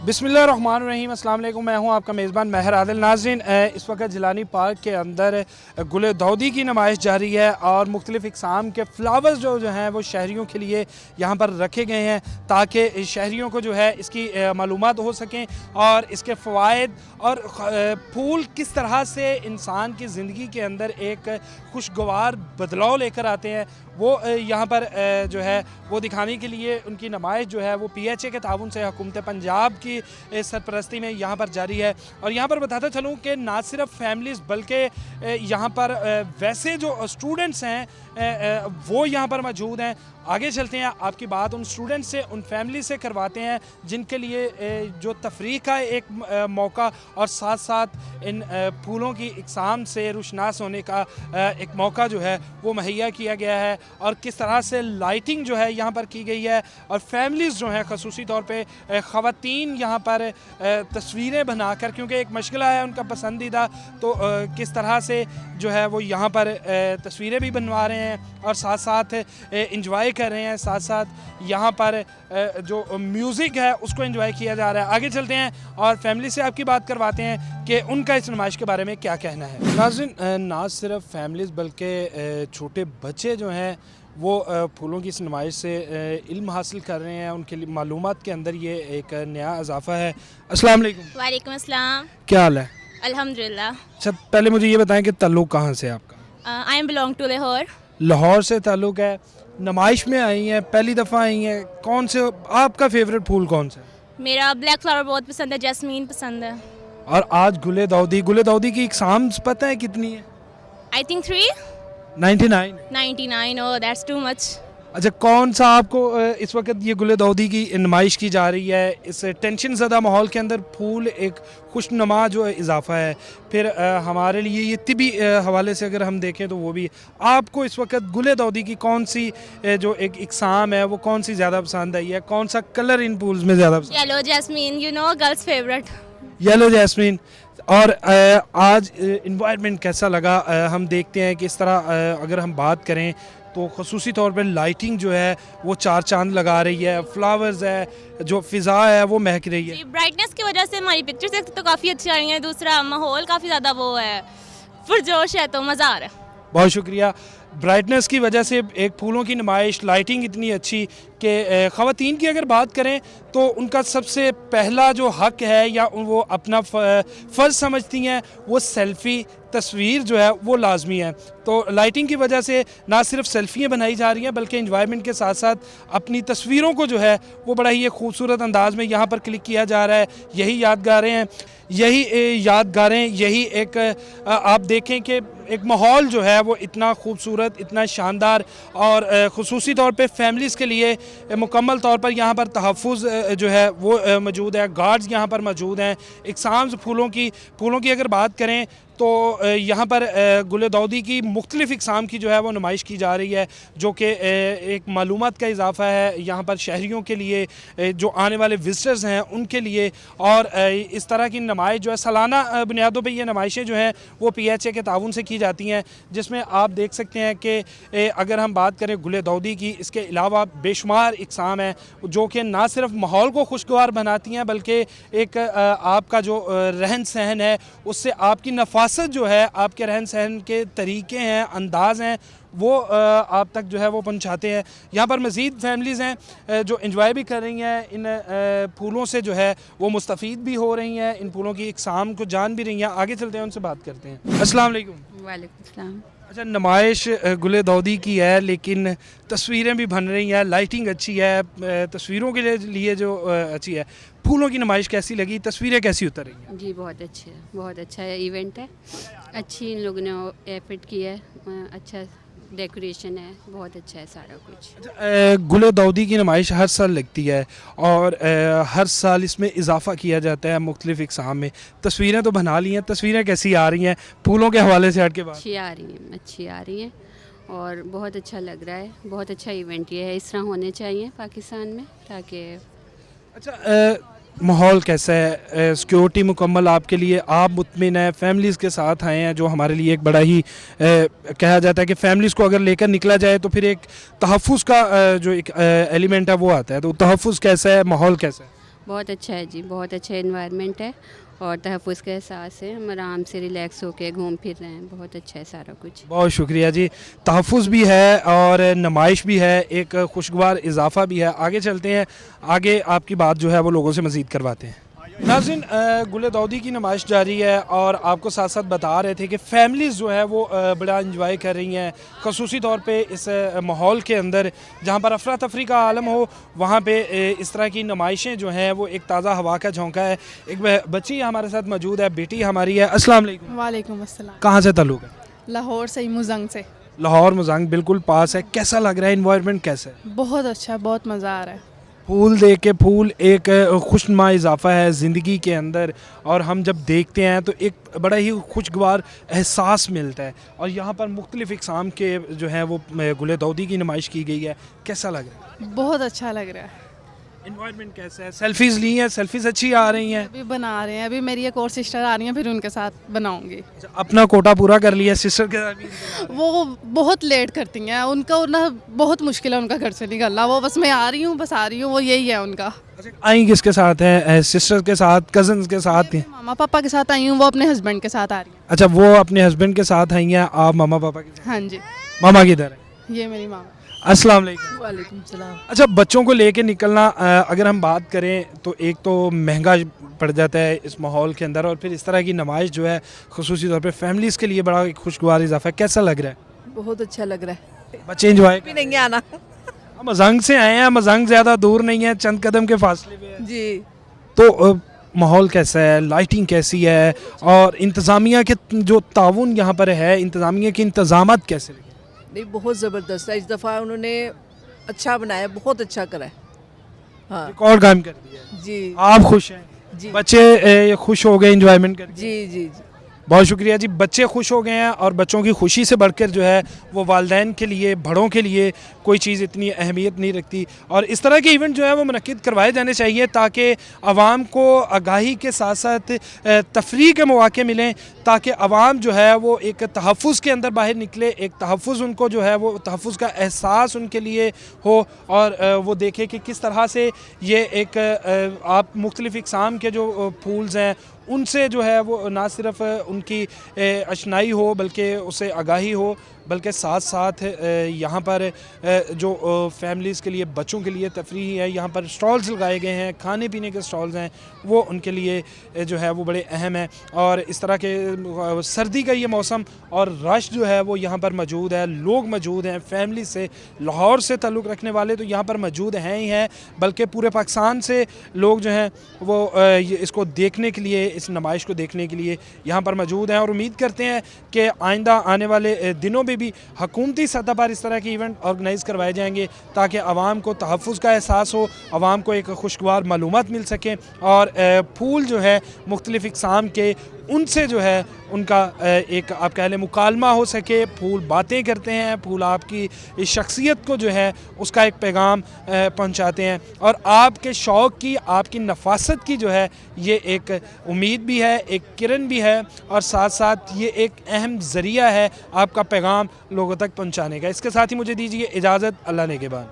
बिस्मिल्लाहिर्रहमानिर्रहीम, अस्सलाम वालेकुम। मैं हूं आपका मेज़बान महर आदिल। नाज़रीन, इस वक्त जिलानी पार्क के अंदर गुल दाऊदी की नुमाइश जारी है और मुख्तलिफ़ इक़साम के फ़्लावर्स जो हैं वो शहरियों के लिए यहाँ पर रखे गए हैं ताकि शहरियों को जो है इसकी मालूमात हो सकें और इसके फ़वाइद और फूल किस तरह से इंसान की ज़िंदगी के अंदर एक खुशगवार बदलाव लेकर आते हैं वो यहाँ पर जो है वो दिखाने के लिए उनकी नुमाइश जो है वो PHA के ताउन से हुकूमत पंजाब की सरपरस्ती में यहाँ पर जारी है। और यहाँ पर बताता चलूँ कि ना सिर्फ फैमिलीज़ बल्कि यहाँ पर वैसे जो स्टूडेंट्स हैं वो यहाँ पर मौजूद हैं। आगे चलते हैं, आपकी बात उन स्टूडेंट्स से, उन फैमिली से करवाते हैं जिनके लिए जो तफरीह का एक मौका और साथ साथ इन फूलों की इक़साम से रुशनास होने का एक मौका जो है वो मुहैया किया गया है और किस तरह से लाइटिंग जो है यहाँ पर की गई है। और फैमिलीज़ जो हैं ख़ुसूसी तौर पे ख़वातीन यहाँ पर तस्वीरें बनाकर, क्योंकि एक मशगला है उनका पसंदीदा, तो किस तरह से जो है वो यहाँ पर तस्वीरें भी बनवा रहे हैं और साथ साथ इंजॉय कर रहे हैं, साथ साथ यहाँ पर जो म्यूज़िक है उसको एंजॉय किया जा रहा है। आगे चलते हैं और फैमिली से आपकी बात करवाते हैं कि उनका इस नुमाइश के बारे में क्या कहना है। नाज़रीन, ना सिर्फ फैमिलीज़ बल्कि छोटे बच्चे जो हैं वो फूलों की इस नुमाइश से इल्म हासिल कर रहे हैं, उनके लिए मालूमात के अंदर ये एक नया इजाफ़ा है। अस्सलाम वालेकुम। वालेकुम अस्सलाम। क्या हाल है? अल्हम्दुलिल्लाह। अच्छा, पहले मुझे ये बताएं कि ताल्लुक़ कहाँ से है आपका? I am belong to Lahore. Lahore से ताल्लुक़ है, नुमाइश में आई हैं, पहली दफ़ा आई हैं। कौन से आपका फेवरेट फूल कौन सा है? मेरा ब्लैक फ्लावर बहुत पसंद है, जैस्मीन पसंद है। और आज गुले दाऊदी की इक़साम पता है कितनी है? I think 3 99। 99। Oh that's too much. अच्छा, कौन सा आपको इस वक्त ये गुले दाऊदी की नुमाइश की जा रही है, इस टेंशन ज़दा माहौल के अंदर फूल एक खुशनुमा जो इजाफ़ा है, फिर हमारे लिए ये तिबी हवाले से अगर हम देखें तो वो भी, आपको इस वक्त गुले दाऊदी की कौन सी जो एक इक़साम है वो कौन सी ज़्यादा पसंद आई है? कौन सा कलर इन फूल्स में ज़्यादा पसंद? Yellow jasmine, you know girls favourite. Yellow jasmine. और आज इन्वायरमेंट कैसा लगा? हम देखते हैं कि इस तरह अगर हम बात करें तो ख़ुसूसी तौर पर लाइटिंग जो है वो चार चांद लगा रही है, फ्लावर्स है, जो फ़िज़ा है वो महक रही है। ब्राइटनेस की वजह से हमारी पिक्चर्स एक तो काफ़ी अच्छी आई हैं, दूसरा माहौल काफ़ी ज़्यादा वो है, पुरजोश है, तो मज़ा आ रहा है। बहुत शुक्रिया। ब्राइटनेस की वजह से एक फूलों की नुमाइश, लाइटिंग इतनी अच्छी कि ख़वातीन की अगर बात करें तो उनका सबसे पहला जो हक़ है या वो अपना फ़र्ज़ समझती हैं वो सेल्फ़ी तस्वीर जो है वो लाजमी है। तो लाइटिंग की वजह से ना सिर्फ सेल्फ़ियाँ बनाई जा रही हैं बल्कि एंजॉयमेंट के साथ साथ अपनी तस्वीरों को जो है वो बड़ा ही खूबसूरत अंदाज़ में यहाँ पर क्लिक किया जा रहा है। यही यादगारें हैं, यही एक आप देखें कि एक माहौल जो है वो इतना खूबसूरत, इतना शानदार और ख़ुसूसी तौर पे फैमिलीज़ के लिए मुकम्मल तौर पर यहाँ पर तहफ़्फ़ुज़ जो है वो मौजूद है, गार्ड्स यहाँ पर मौजूद हैं। इक़साम्स फूलों की अगर बात करें तो यहाँ पर गुल दाऊदी की मुख्तलिफ़ इक़साम की जो है वो नुमाइश की जा रही है, जो कि एक मालूमात का इजाफ़ा है यहाँ पर शहरियों के लिए, जो आने वाले विज़िटर्स हैं उनके लिए। और इस तरह की नुमाइश जो है सालाना बुनियादों पे ये नुमाइशें जो हैं वो PHA के ताउन से की जाती हैं, जिसमें आप देख सकते हैं कि अगर हम बात करें गुल दाऊदी की, इसके अलावा बेशुमार इक़साम हैं जो कि ना सिर्फ माहौल को खुशगवार बनाती हैं बल्कि एक आपका जो रहन सहन है उससे आपकी नफासत जो है, आपके रहन सहन के तरीके हैं, अंदाज़ हैं, वो आप तक जो है वो पहुंचाते हैं। यहाँ पर मज़ीद फैमिलीज़ हैं जो एंजॉय भी कर रही हैं, इन फूलों से जो है वो मुस्तफ़ीद भी हो रही हैं, इन फूलों की इक़साम को जान भी रही हैं। आगे चलते हैं, उनसे बात करते हैं। अस्सलाम वालेकुम। वालेकुम सलाम। अच्छा, नुमाइश गुल दाऊदी की है लेकिन तस्वीरें भी बन रही हैं, लाइटिंग अच्छी है, तस्वीरों के लिए जो अच्छी है, फूलों की नुमाइश कैसी लगी, तस्वीरें कैसी उतर रही हैं? जी बहुत अच्छे है, बहुत अच्छा है, इवेंट है, अच्छी इन लोगों ने एफर्ट किया है, अच्छा डेकोरेशन है, बहुत अच्छा है सारा कुछ। गुल दाऊदी की नुमाइश हर साल लगती है और हर साल इसमें इजाफा किया जाता है मुख्तलिफ़ इक़साम में। तस्वीरें तो बना ली हैं, तस्वीरें कैसी आ रही हैं फूलों के हवाले से हट के बात? अच्छी आ रही हैं और बहुत अच्छा लग रहा है, बहुत अच्छा इवेंट ये है, इस तरह होने चाहिए पाकिस्तान में ताकि। अच्छा, माहौल कैसा है? सिक्योरिटी मुकम्मल आपके लिए, आप मुतमिन हैं, फैमिलीज़ के साथ आए हैं, जो हमारे लिए एक बड़ा ही कहा जाता है कि फैमिलीज़ को अगर लेकर निकला जाए तो फिर एक तहफ़्फ़ुज़ का जो एक एलिमेंट है वो आता है, तो तहफ़्फ़ुज़ कैसा है, माहौल कैसा है? बहुत अच्छा है जी, बहुत अच्छा एनवायरनमेंट है और तहफ़्फ़ुज़ का एहसास है। हम आराम से रिलैक्स होके घूम फिर रहे हैं, बहुत अच्छा है सारा कुछ। बहुत शुक्रिया जी। तहफ़्फ़ुज़ भी है और नुमाइश भी है, एक खुशगवार इजाफ़ा भी है। आगे चलते हैं, आगे आपकी बात जो है वो लोगों से मज़ीद करवाते हैं। नाज़रीन, गुले दाऊदी की नुमाइश जारी है और आपको साथ साथ बता रहे थे कि फैमिलीज़ जो है वो बड़ा इंजॉय कर रही हैं, ख़ुसूसी तौर पे इस माहौल के अंदर जहाँ पर अफरा तफरी का आलम हो, वहाँ पे इस तरह की नुमाइशें जो हैं वो एक ताज़ा हवा का झोंका है। एक बच्ची हमारे साथ मौजूद है, बेटी हमारी है। अस्सलाम वालेकुम। वालेकुम अस्सलाम। कहाँ से ताल्लुक़ है? लाहौर से, मुजंग से। लाहौर मुज़ंग बिल्कुल पास है। कैसा लग रहा है, इन्वायरमेंट कैसा है? बहुत अच्छा, बहुत मज़ा आ रहा है। फूल देख के, फूल एक खुशनुमा इजाफ़ा है ज़िंदगी के अंदर और हम जब देखते हैं तो एक बड़ा ही खुशगवार एहसास मिलता है। और यहाँ पर मुख्तलिफ़ इक़साम के जो है वो गुले दाऊदी की नुमाइश की गई है। कैसा लग रहा है? बहुत अच्छा लग रहा है। इन्वायरमेंट कैसा है? सेल्फीज़ ली हैं, सेल्फीज़ अच्छी आ रही हैं? अभी बना रहे हैं, अभी मेरी एक और सिस्टर आ रही हैं, फिर उनके साथ बनाऊंगी। अच्छा, अपना कोटा पूरा कर लिया, सिस्टर के साथ भी इंतज़ार है? वो बहुत लेट करती हैं, उनका ना बहुत मुश्किल है उनका घर से निकलना। वो बस मैं आ रही हूँ, बस आ रही हूँ, वो यही है उनका। अच्छा, आई किसके साथ हैं? सिस्टर के साथ, कज़न्स के साथ हैं? मामा पापा के साथ आई हूँ, वो अपने हस्बैंड के साथ आ रही हैं। अच्छा, वो अपने हस्बैंड के साथ आई हैं, आप मामा पापा के साथ? हाँ जी, मामा किधर है? ये मेरी मामा। अस्सलाम वालेकुम। वालेकुम सलाम। अच्छा, बच्चों को लेके निकलना अगर हम बात करें तो एक तो महंगा पड़ जाता है इस माहौल के अंदर और फिर इस तरह की नुमाइश जो है ख़ुसूसी तौर पे फैमिलीज़ के लिए बड़ा एक खुशगवार इजाफा है। कैसा लग रहा है? बहुत अच्छा लग रहा है। बच्चे इंजॉय भी नहीं आना। हम मज़ंग से आए हैं, मज़ंग ज़्यादा दूर नहीं है, चंद कदम के फासले पे है। जी। तो माहौल कैसा है, लाइटिंग कैसी है और इंतज़ामिया के जो ताउन यहाँ पर है, इंतज़ामिया के इंतज़ामात कैसे लगे? नहीं, बहुत ज़बरदस्त है। इस दफ़ा उन्होंने अच्छा बनाया, बहुत अच्छा करा है। हाँ रिकॉर्ड कायम कर दिया है। जी आप खुश हैं? जी बच्चे खुश हो गए इंजॉयमेंट करके? जी जी जी। बहुत शुक्रिया जी। बच्चे खुश हो गए हैं और बच्चों की खुशी से बढ़कर जो है वो वालिदैन के लिए, बड़ों के लिए कोई चीज़ इतनी अहमियत नहीं रखती। और इस तरह के इवेंट जो है वो मुनक्किद करवाए जाने चाहिए ताकि आवाम को आगाही के साथ साथ तफरीह के मौके मिलें, ताकि आवाम जो है वो एक तहफ़्फ़ुज़ के अंदर बाहर निकले, एक तहफ़्फ़ुज़ उनको जो है वो तहफ़्फ़ुज़ का एहसास उनके लिए हो और वो देखे कि किस तरह से ये एक आप मुख्तलिफ़ इक़साम के जो फूल्स हैं उनसे जो है वो ना सिर्फ उनकी अशनाई हो बल्कि उससे आगाही हो, बल्कि साथ साथ यहाँ पर जो फैमिलीज़ के लिए, बच्चों के लिए तफरीह है, यहाँ पर स्टॉल्स लगाए गए हैं, खाने पीने के स्टॉल्स हैं, वो उनके लिए जो है वो बड़े अहम हैं। और इस तरह के सर्दी का ये मौसम और रश जो है वो यहाँ पर मौजूद है, लोग मौजूद हैं, फैमिली से, लाहौर से ताल्लुक़ रखने वाले तो यहाँ पर मौजूद हैं ही हैं, बल्कि पूरे पाकिस्तान से लोग जो हैं वो इसको देखने के लिए, इस नुमाइश को देखने के लिए यहाँ पर मौजूद हैं। और उम्मीद करते हैं कि आइंदा आने वाले दिनों में भी हुकूमती सतह पर इस तरह के इवेंट ऑर्गेनाइज़ करवाए जाएंगे ताकि आवाम को तहफ़्फ़ुज़ का एहसास हो, आवाम को एक खुशगवार मालूमात मिल सकें और फूल जो है मुख्तलिफ़ इक़साम के उनसे जो है उनका एक आप कह लें मुकालमा हो सके। फूल बातें करते हैं, फूल आपकी इस शख्सियत को जो है उसका एक पैगाम पहुंचाते हैं और आपके शौक़ की, आपकी नफासत की जो है ये एक उम्मीद भी है, एक किरण भी है और साथ साथ ये एक अहम ज़रिया है आपका पैगाम लोगों तक पहुंचाने का। इसके साथ ही मुझे दीजिए इजाज़त, अल्लाह ने के बाद।